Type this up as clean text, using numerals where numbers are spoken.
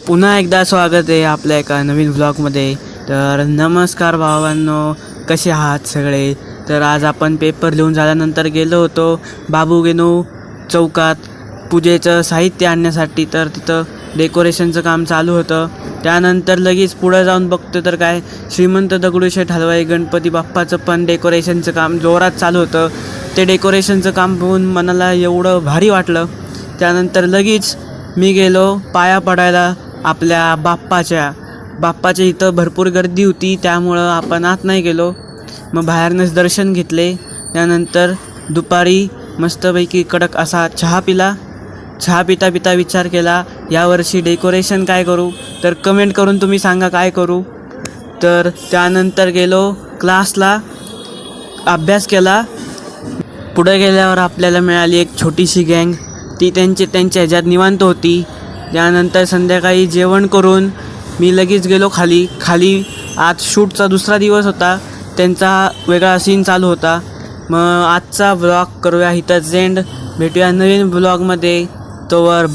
पुन्हा एकदा स्वागत आहे आपल्या एका नवीन व्लॉगमध्ये. तर नमस्कार भावांनो, कसे आहात सगळे. तर आज आपण पेपर लिहून झाल्यानंतर गेलो होतो बाबूगेनू चौकात पूजेचं साहित्य आणण्यासाठी. तर तिथं डेकोरेशनचं काम चालू होतं. त्यानंतर लगेच पुढं जाऊन बघतो तर काय श्रीमंत दगडूशेठ हलवाई गणपती बाप्पाचं पण डेकोरेशनचं काम जोरात चालू होतं. ते डेकोरेशनचं काम बघून मनाला एवढं भारी वाटलं. त्यानंतर लगेच मी गेलो पाया पडायला आपल्या बाप्पाच्या इथं भरपूर गर्दी होती, त्यामुळं आपण आत नाही गेलो. मग बाहेरनंच दर्शन घेतले. त्यानंतर दुपारी मस्तपैकी कडक असा चहा पिला. चहा पिता पिता विचार केला यावर्षी डेकोरेशन काय करू. तर कमेंट करून तुम्ही सांगा काय करू. तर त्यानंतर गेलो क्लासला, अभ्यास केला. पुढे गेल्यावर आपल्याला मिळाली एक छोटीशी गँग. ती त्यांच्या ह्याच्यात निवांत होती. त्यानंतर संध्याकाळी जेवण करून मी लगेच गेलो खाली. आज शूटचा दुसरा दिवस होता, त्यांचा वेगळा सीन चालू होता. मग आजचा व्लॉग करूया इथंच एंड. भेटूया नवीन व्लॉगमध्ये. तोवर